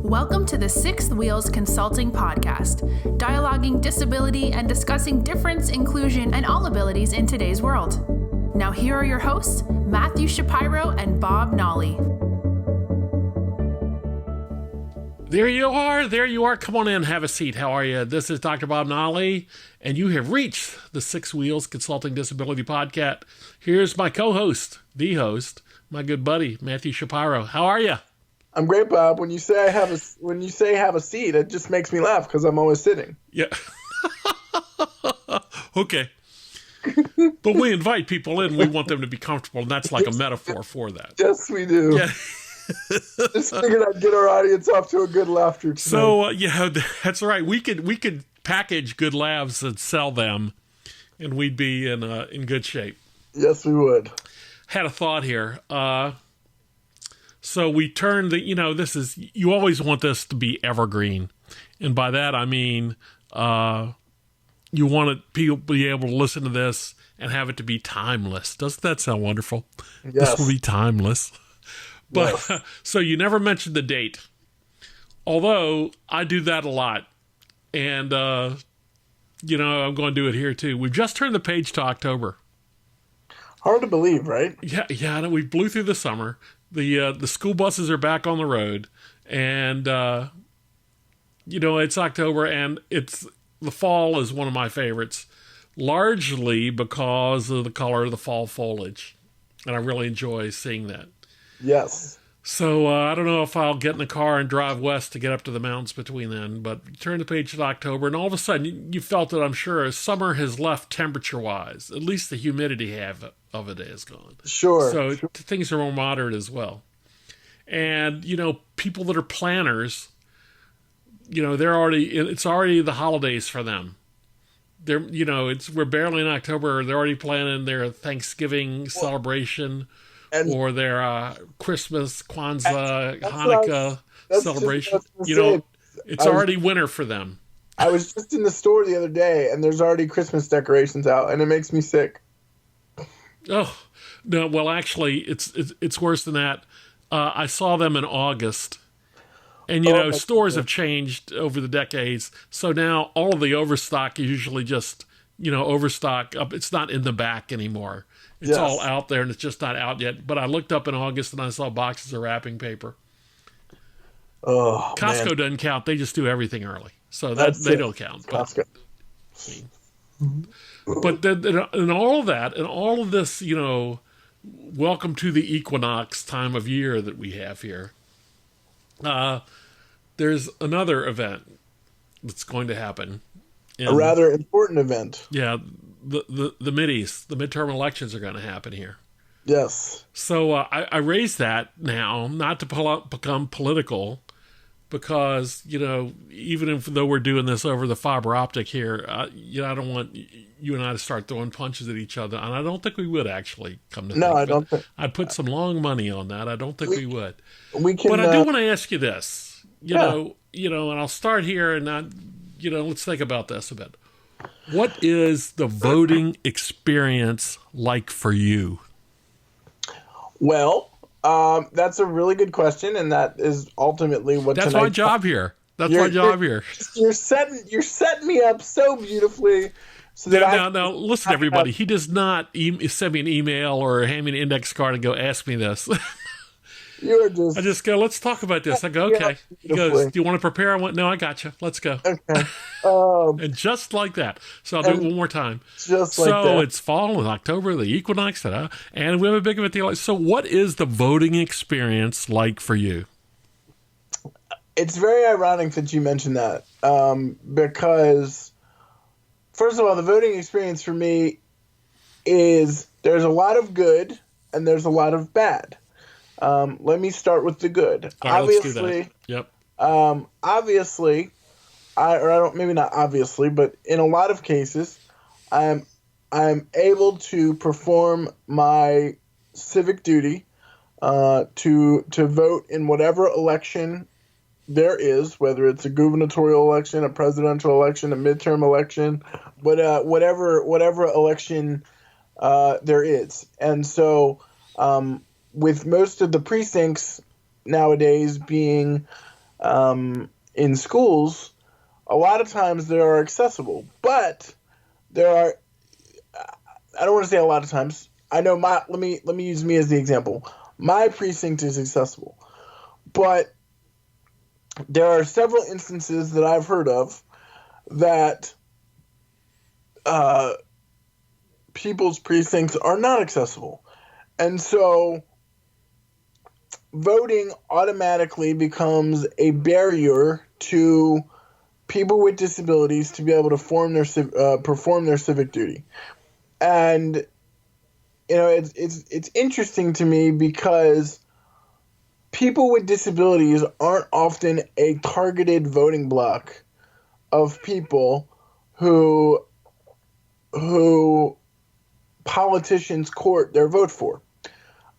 Welcome to the Sixth Wheels Consulting Podcast, dialoguing disability and discussing difference, inclusion, and all abilities in today's world. Now here are your hosts, Matthew Shapiro and Bob Nolly. There you are. Come on in, have a seat. How are you? This is Dr. Bob Nolly, and you have reached the Six Wheels Consulting Disability Podcast. Here's my co-host, the host, my good buddy, Matthew Shapiro. How are you? I'm great, Bob. When you say have a seat, it just makes me laugh because I'm always sitting. Yeah. Okay. But we invite people in. We want them to be comfortable, and that's like a metaphor for that. Yes, we do. Yeah. Just figured I'd get our audience off to a good laughter tonight. So, that's right. We could package good laughs and sell them, and we'd be in good shape. Yes, we would. Had a thought here. So we turned you always want this to be evergreen. And by that, I mean, you want people to be able to listen to this and have it to be timeless. Doesn't that sound wonderful? Yes. This will be timeless. But Yes. So you never mentioned the date. Although I do that a lot. And, I'm going to do it here too. We've just turned the page to October. Hard to believe, right? Yeah. We blew through the summer. The school buses are back on the road, and it's October, and the fall is one of my favorites, largely because of the color of the fall foliage, and I really enjoy seeing that. Yes. So I don't know if I'll get in the car and drive west to get up to the mountains between then, but turn the page to October, and all of a sudden you felt it, I'm sure, summer has left temperature-wise. At least the humidity of it is gone. Sure. So things are more moderate as well. And, people that are planners, it's already the holidays for them. We're barely in October. They're already planning their Thanksgiving celebration or their Christmas, Kwanzaa, Hanukkah celebration. It's already winter for them. I was just in the store the other day, and there's already Christmas decorations out, and it makes me sick. Oh, no, well, actually, it's worse than that. I saw them in August. And, stores have changed over the decades. So now all of the overstock is usually just, overstock up. It's not in the back anymore. It's all out there, and it's just not out yet. But I looked up in August, and I saw boxes of wrapping paper. Oh, Costco doesn't count. They just do everything early. So they don't count. Costco. But and all of that, and all of this, welcome to the equinox time of year that we have here. There's another event that's going to happen. A rather important event. Yeah, the middies, the midterm elections are going to happen here. Yes. So I raise that now, not to become political, because, even though we're doing this over the fiber optic here, I don't want you and I to start throwing punches at each other. And I don't think we would actually come to No, think I of don't it. think. I'd put some long money on that. I don't think we would. We can, but I do want to ask you this, and I'll start here and not, let's think about this a bit. What is the voting experience like for you? Well, that's a really good question, and that is ultimately what That's my job here. You're setting me up so beautifully. So that now, listen, everybody. He does not send me an email or hand me an index card and go, ask me this. I just go, let's talk about this. I go, okay. He goes, do you want to prepare? I went, no, I got you. Let's go. Okay. And just like that. So I'll do it one more time. Just like that. So it's fall in October, the equinox, and we have a big event. So what is the voting experience like for you? It's very ironic that you mentioned that, because, first of all, the voting experience for me is there's a lot of good and there's a lot of bad. Let me start with the good. All right, obviously, let's do that. Yep. Obviously, maybe not obviously, but in a lot of cases, I'm able to perform my civic duty to vote in whatever election there is, whether it's a gubernatorial election, a presidential election, a midterm election, whatever election there is. And so with most of the precincts nowadays being in schools, a lot of times they are accessible. But there are, I don't want to say a lot of times. I know let me use me as the example. My precinct is accessible, but there are several instances that I've heard of that people's precincts are not accessible. And so voting automatically becomes a barrier to people with disabilities to be able to perform their civic duty. And it's interesting to me because people with disabilities aren't often a targeted voting bloc of people who politicians court their vote for.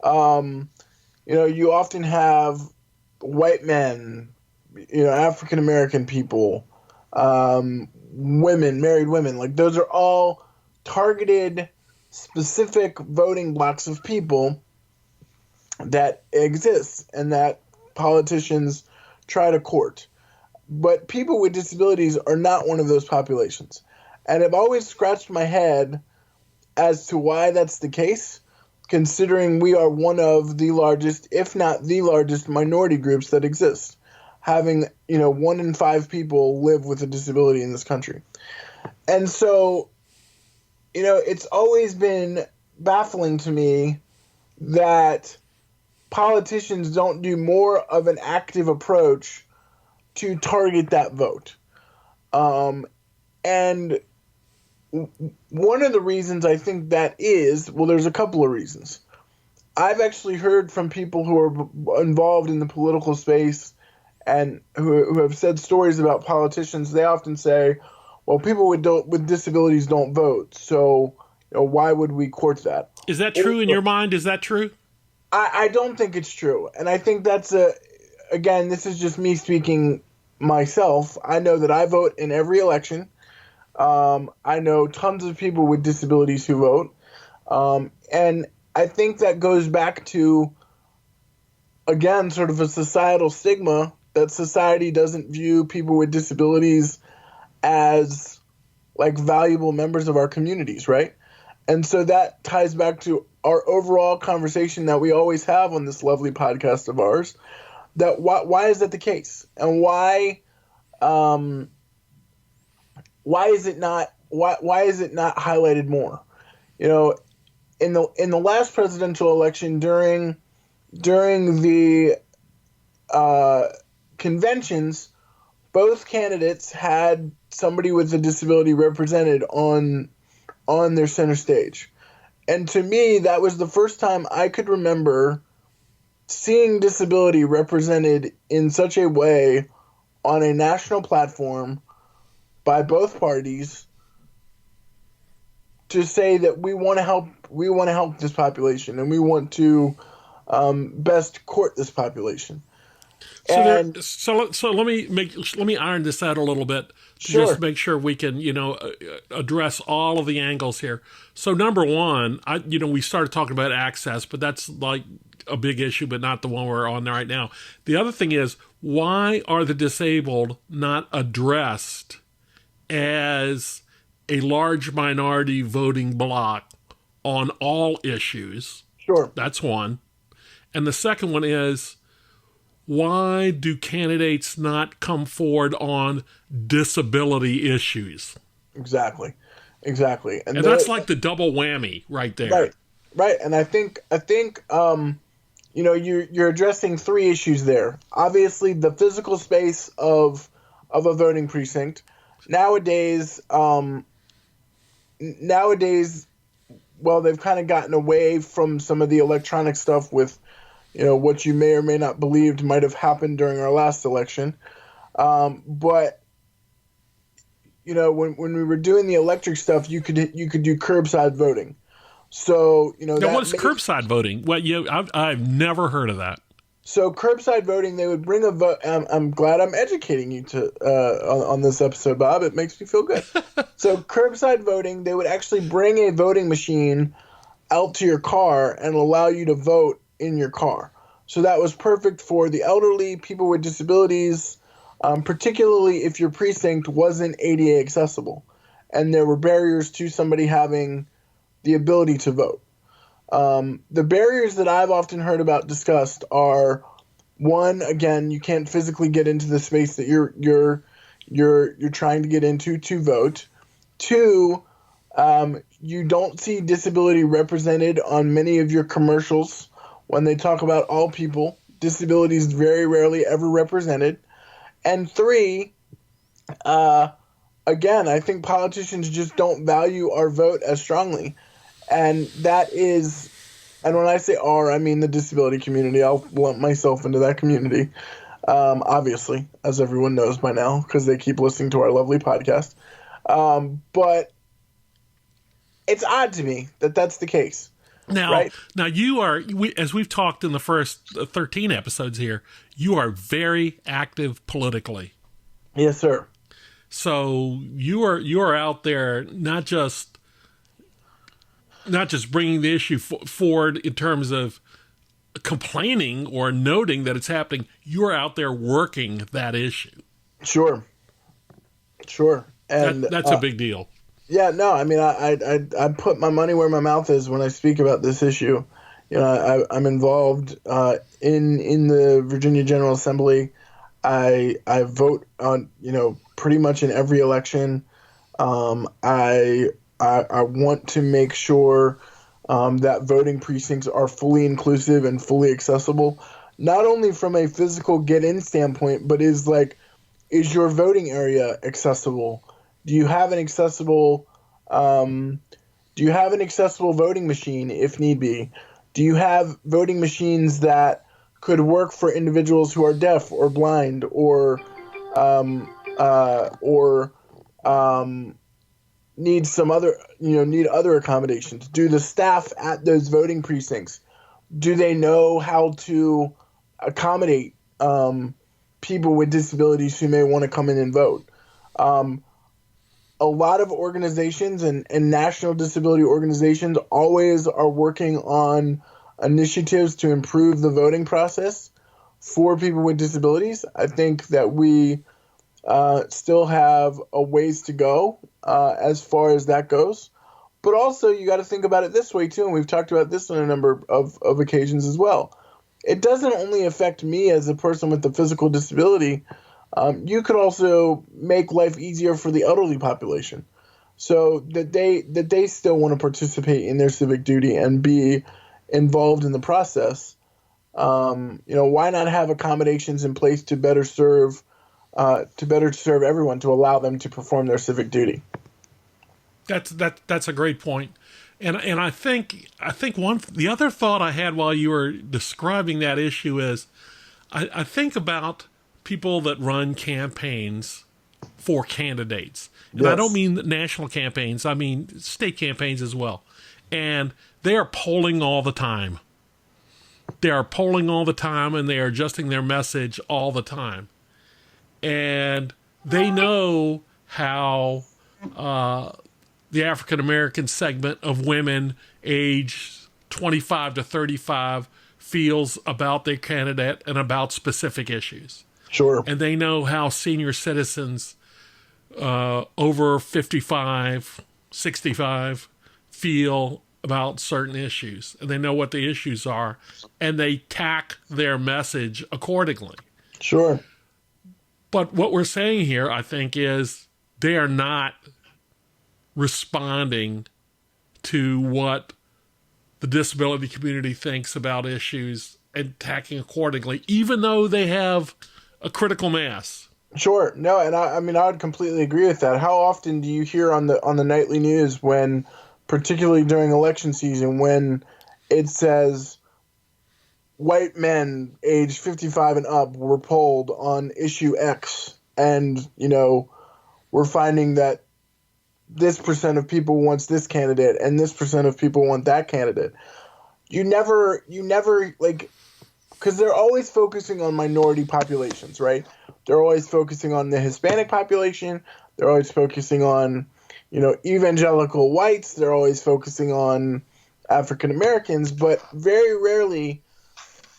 You often have white men, African American people, women, married women. Like, those are all targeted, specific voting blocks of people that exist and that politicians try to court. But people with disabilities are not one of those populations. And I've always scratched my head as to why that's the case, considering we are one of the largest, if not the largest, minority groups that exist, having, 1 in 5 people live with a disability in this country. And so, it's always been baffling to me that politicians don't do more of an active approach to target that vote. And one of the reasons I think that is, well, there's a couple of reasons. I've actually heard from people who are involved in the political space and who have said stories about politicians. They often say, well, people with disabilities don't vote, so why would we court that? Is that true in your mind? Is that true? I don't think it's true. And I think that's again, this is just me speaking myself. I know that I vote in every election. I know tons of people with disabilities who vote. And I think that goes back to, again, sort of a societal stigma that society doesn't view people with disabilities as like valuable members of our communities, right? And so that ties back to our overall conversation that we always have on this lovely podcast of ours, that why is that the case? And why is it not highlighted more? In the last presidential election, during the conventions, both candidates had somebody with a disability represented on their center stage. And to me, that was the first time I could remember seeing disability represented in such a way on a national platform by both parties to say that we want to help this population and we want to best court this population. So let me iron this out a little bit to Sure. just make sure we can address all of the angles here. So number one, we started talking about access, but that's like a big issue, but not the one we're on right now. The other thing is, why are the disabled not addressed as a large minority voting bloc on all issues? Sure. That's one. And the second one is, why do candidates not come forward on disability issues? Exactly. And that's like the double whammy right there. Right. And I think you're addressing 3 issues there. Obviously, the physical space of a voting precinct. Nowadays, well, they've kind of gotten away from some of the electronic stuff with, what you may or may not believed might have happened during our last election. But when we were doing the electric stuff, you could do curbside voting. So Now, what is curbside voting? Well, I've never heard of that. So curbside voting, they would bring a vote. I'm glad I'm educating you on this episode, Bob. It makes me feel good. So curbside voting, they would actually bring a voting machine out to your car and allow you to vote in your car. So that was perfect for the elderly, people with disabilities, particularly if your precinct wasn't ADA accessible and there were barriers to somebody having the ability to vote. The barriers that I've often heard about discussed are, one, again, you can't physically get into the space that you're trying to get into to vote. Two, you don't see disability represented on many of your commercials. When they talk about all people, disability is very rarely ever represented. And three, again, I think politicians just don't value our vote as strongly. And that is, and when I say our, I mean the disability community. I'll lump myself into that community, obviously, as everyone knows by now, because they keep listening to our lovely podcast. But it's odd to me that that's the case. Now you are, as we've talked in the first 13 episodes here, you are very active politically. Yes, sir. So you are out there not just bringing the issue forward in terms of complaining or noting that it's happening. You are out there working that issue. Sure. And that's a big deal. Yeah, no, I mean, I put my money where my mouth is when I speak about this issue. You know, I'm involved in the Virginia General Assembly. I vote on, pretty much in every election. I want to make sure that voting precincts are fully inclusive and fully accessible, not only from a physical get-in standpoint, but is your voting area accessible? Do you have an accessible voting machine if need be? Do you have voting machines that could work for individuals who are deaf or blind or need some other, need other accommodations? Do the staff at those voting precincts, do they know how to accommodate people with disabilities who may want to come in and vote? A lot of organizations and national disability organizations always are working on initiatives to improve the voting process for people with disabilities. I think that we still have a ways to go as far as that goes. But also, you got to think about it this way, too, and we've talked about this on a number of occasions as well. It doesn't only affect me as a person with a physical disability. You could also make life easier for the elderly population, so that they still want to participate in their civic duty and be involved in the process. Why not have accommodations in place to better serve everyone, to allow them to perform their civic duty? That's a great point. And I think the other thought I had while you were describing that issue is I think about people that run campaigns for candidates. And yes. I don't mean national campaigns. I mean state campaigns as well. And they are polling all the time. They are polling all the time, and they are adjusting their message all the time. And they know how the African-American segment of women age 25 to 35 feels about their candidate and about specific issues. Sure. And they know how senior citizens over 55, 65 feel about certain issues. And they know what the issues are. And they tack their message accordingly. Sure. But what we're saying here, I think, is they are not responding to what the disability community thinks about issues and tacking accordingly, even though they have a critical mass. Sure. No, and I would completely agree with that. How often do you hear on the nightly news, when, particularly during election season, when it says white men age 55 and up were polled on issue X, and we're finding that this percent of people wants this candidate and this percent of people want that candidate. You never because they're always focusing on minority populations, right? They're always focusing on the Hispanic population. They're always focusing on, evangelical whites. They're always focusing on African Americans, but very rarely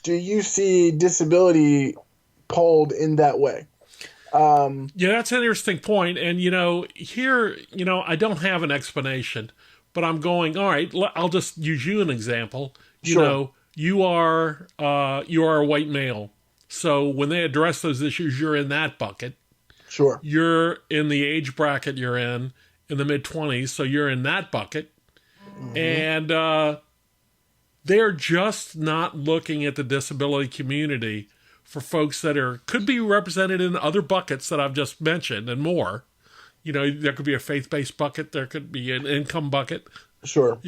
do you see disability polled in that way? Yeah, that's an interesting point. And, here, I don't have an explanation, but I'm going, all right, I'll just use you an example. Sure. You are a white male. So when they address those issues, you're in that bucket. Sure. You're in the age bracket you're in the mid-20s, so you're in that bucket. Mm-hmm. And they're just not looking at the disability community for folks that could be represented in other buckets that I've just mentioned and more. There could be a faith-based bucket, there could be an income bucket. Sure.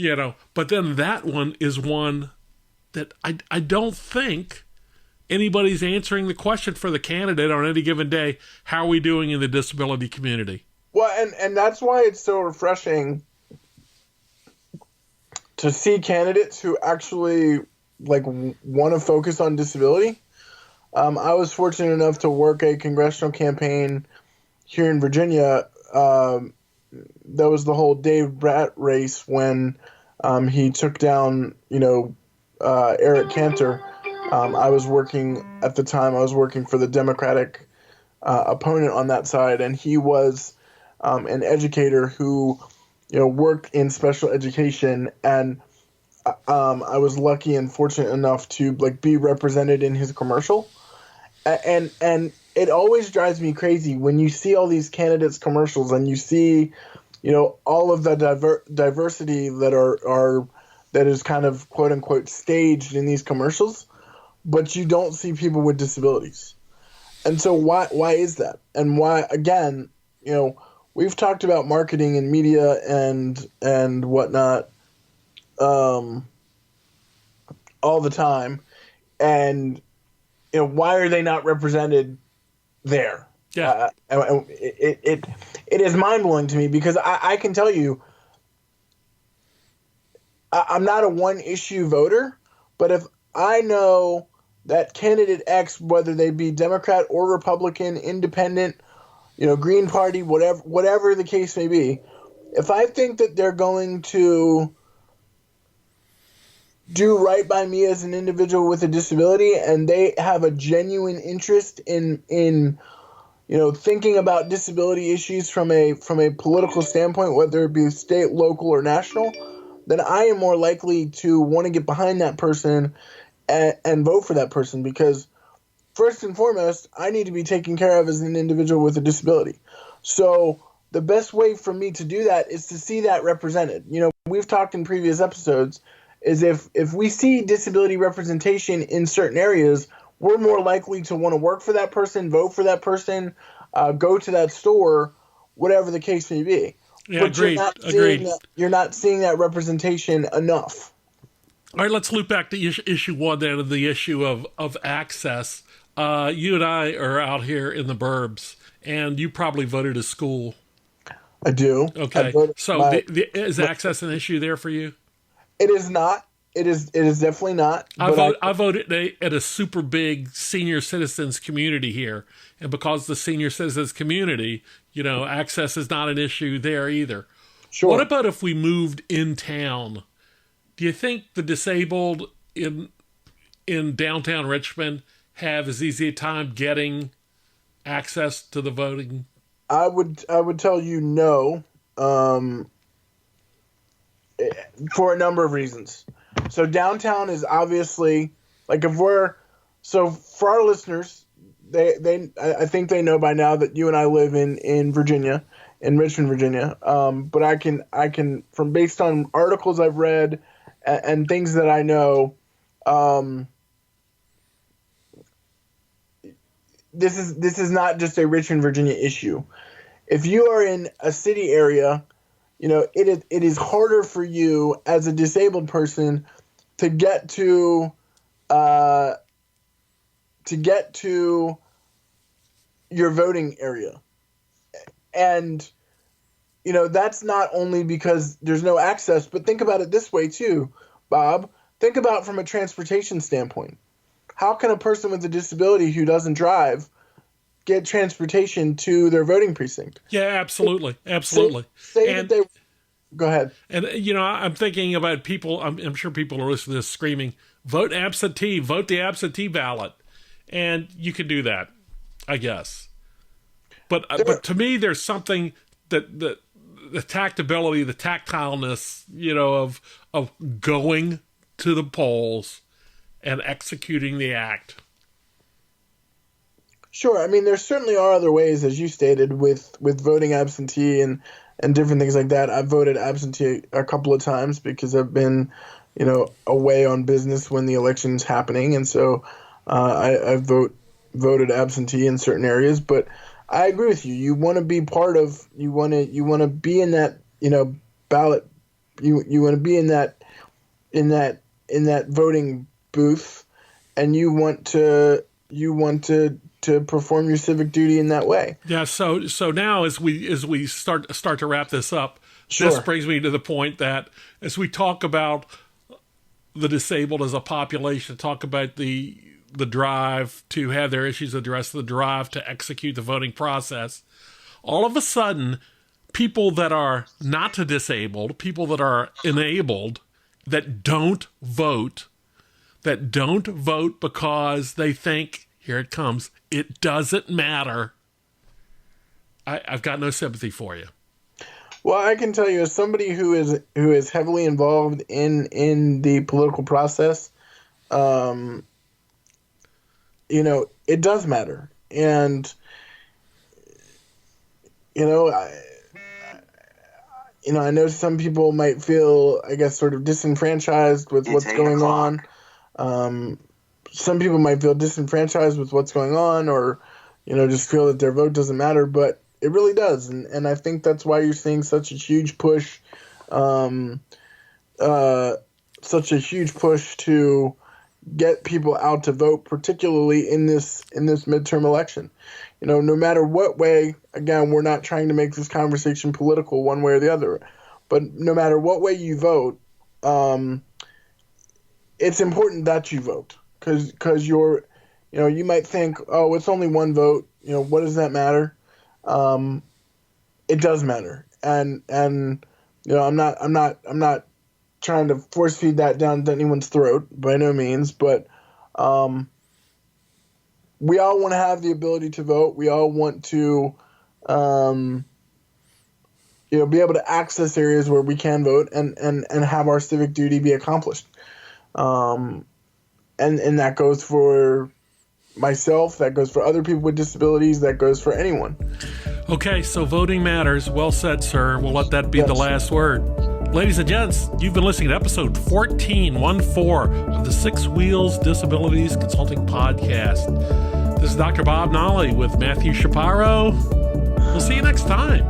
But then that one is one that I don't think anybody's answering the question for the candidate on any given day. How are we doing in the disability community? Well, and that's why it's so refreshing to see candidates who actually want to focus on disability. I was fortunate enough to work a congressional campaign here in Virginia. That was the whole Dave Bratt race when he took down, Eric Cantor. I was working for the Democratic opponent on that side, and he was an educator who, worked in special education, and I was lucky and fortunate enough to be represented in his commercial. And it always drives me crazy when you see all these candidates' commercials and you see, all of the diversity that is kind of quote unquote staged in these commercials, but you don't see people with disabilities. And so why is that? And why, again, we've talked about marketing and media and whatnot all the time, and why are they not represented there? Yeah, it is mind blowing to me because I can tell you, I'm not a one issue voter, but if I know that candidate X, whether they be Democrat or Republican, independent, Green Party, whatever the case may be, if I think that they're going to do right by me as an individual with a disability, and they have a genuine interest in thinking about disability issues from a political standpoint, whether it be state, local, or national, then I am more likely to want to get behind that person and vote for that person, because first and foremost, I need to be taken care of as an individual with a disability. So the best way for me to do that is to see that represented. We've talked in previous episodes, is if we see disability representation in certain areas, we're more likely to want to work for that person, vote for that person, go to that store, whatever the case may be. Yeah, but agreed. You're not seeing that representation enough. All right, let's loop back to issue one then, the issue of access. You and I are out here in the burbs, and you probably voted a school. I do. Okay, so is access an issue there for you? It is not. It is definitely not. I voted at a super big senior citizens community here, and because the senior citizens community, access is not an issue there either. Sure. What about if we moved in town? Do you think the disabled in downtown Richmond have as easy a time getting access to the voting? I would tell you no, for a number of reasons. So downtown is obviously for our listeners, I think they know by now that you and I live in Virginia, in Richmond, Virginia. But I can from based on articles I've read and things that I know, this is not just a Richmond, Virginia issue. If you are in a city area, it is harder for you as a disabled person to get to your voting area. And that's not only because there's no access, but think about it this way too, Bob. Think about from a transportation standpoint. How can a person with a disability who doesn't drive get transportation to their voting precinct? Yeah, absolutely. Go ahead. And, I'm thinking about people, I'm sure people are listening to this screaming, vote absentee, vote the absentee ballot. And you can do that, I guess. But to me, there's something that the tactability, the tactileness, of going to the polls and executing the act. Sure. I mean, there certainly are other ways, as you stated, with voting absentee and different things like that. I've voted absentee a couple of times because I've been, away on business when the election's happening. And so I voted absentee in certain areas. But I agree with you. You want to be part of, you want to be in that, ballot. You want to be in that voting booth, and you want to perform your civic duty in that way. Yeah. So now as we start to wrap this up, sure. This brings me to the point that as we talk about the disabled as a population, talk about the drive to have their issues addressed, the drive to execute the voting process, all of a sudden, people that are not disabled, people that are enabled, that don't vote because they think, here it comes, it doesn't matter. I've got no sympathy for you. Well, I can tell you, as somebody who is heavily involved in the political process, it does matter. And, I know some people might feel, I guess, sort of disenfranchised with what's going on. Some people might feel disenfranchised with what's going on, or, just feel that their vote doesn't matter, but it really does. And I think that's why you're seeing such a huge push, to get people out to vote, particularly in this midterm election. No matter what way, again, we're not trying to make this conversation political one way or the other, but no matter what way you vote, it's important that you vote, because you're, you might think, oh, it's only one vote. What does that matter? It does matter. And I'm not trying to force feed that down anyone's throat by no means, but we all want to have the ability to vote. We all want to be able to access areas where we can vote and have our civic duty be accomplished. And that goes for myself, that goes for other people with disabilities, that goes for anyone. Okay, so voting matters. Well said, sir. We'll let that be the last word. Ladies and gents, you've been listening to episode 14 of the Six Wheels Disabilities Consulting Podcast. This is Dr. Bob Nolly with Matthew Shapiro. We'll see you next time.